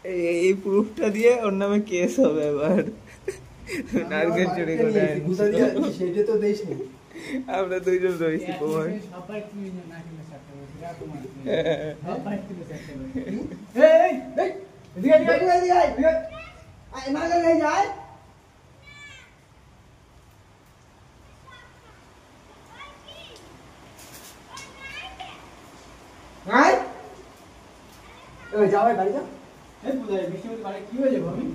এই প্রুফটা দিয়ে ওর নামে কেস হবে এবার। নারকেল চুরি করে সেটা তো দেশ নেই। আমরা দুইজন রয়েছি তোমার। যাওয়াই বাড়ি যাও। কি হয়েছে ভাবি?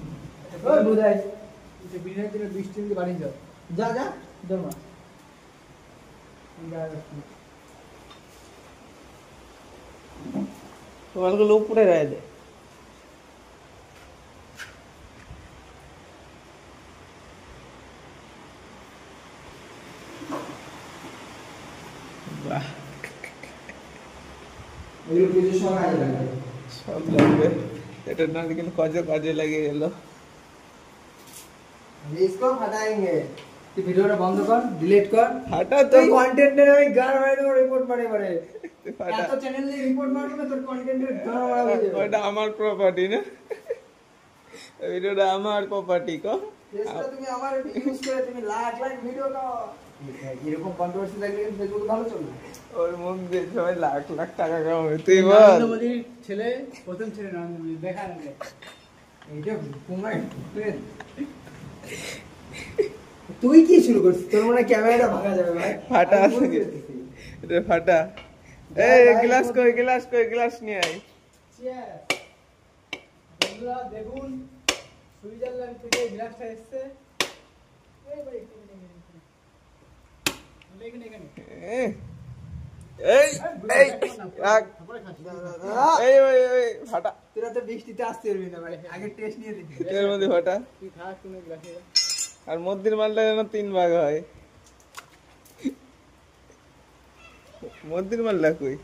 বৃষ্টি বাড়ি যাও। যা যা জমা তোমার লোক পুরে রায় দে। বাহ, সব লাগবে। এটা নারকেল কাজে লাগে এলো। इसको हटाएंगे। तू वीडियोটা বন্ধ কর, ডিলিট কর। হাটা তোর তুই কন্টেন্টের আমি গান মারি দেব, রিপোর্ট মারি মারে। ফাটা। এত চ্যানেলে রিপোর্ট মারবো না, তোর কন্টেন্টের গান মারা হয়ে যাবে। ওটা আমার প্রপার্টি না, ভিডিওটা আমার প্রপার্টি কো। এটা তুমি আমার ইউজ করে তুমি লাখ লাখ ভিডিও দাও। এরকম কন্ট্রোভার্সি লাগলে ফেসবুকে ভালো চলবে। ওর মন দিয়ে সবাই লাখ লাখ টাকা কামাবে। তুই বল মোদির ছেলে, প্রথম ছেলে নরেন্দ্র মোদি দেখা না। এইটা কুমার তুই কি শুরু করছিস? তোর মনে ক্যামেরাটা ভাঙা যাবে ভাই। ফাটা আছে কি? এটা ফাটা। এই গ্লাস নিয়ে আয়। চিয়ার্স। বন্ধুরা দেখুন, সুইজারল্যান্ড থেকে গ্লাসটা এসেছে। এই ভাই এখানে এই এই রাখ। এই ফাটা। তোরা তো বৃষ্টিতে আসতে পারবি না ভাই, আগে টেস্ট নিয়ে দেখি। এর মধ্যে ফাটা। তুই খাস কোন গ্লাসে? আর মধ্যের মালটা যেন 3 ভাগ হয়। মধ্যের মালটা কই?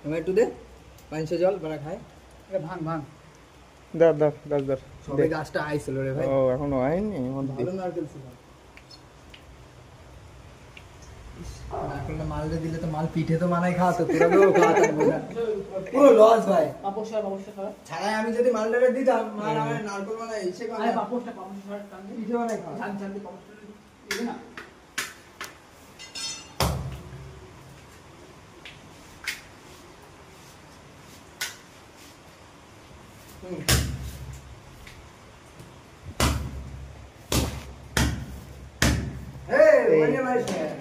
তুমি একটু দে, 500 জল বড়া খায়। এটা ভাঙ। দর সবে গাছটা আইছিল রে ভাই। ও এখনো হয়নি মধ্যে। ভালো নারকেল ছিল। নারকেলটা মালটা দিলে তো মাল পিঠে তো মানাই খাওয়াতো, তোরা তো খাওয়াতো না। পুরো লস ভাই। পাপোশটা খাওয়া। ছাড়াই আমি যদি মালটাকে দিতাম, মাল আমার নারকেল বানাই এসে আরে খাওয়া। পাপোশটা টানতে পিঠে বানাই খাওয়া। জানতে পাপোশটা দিবে না। Hey, what am I saying?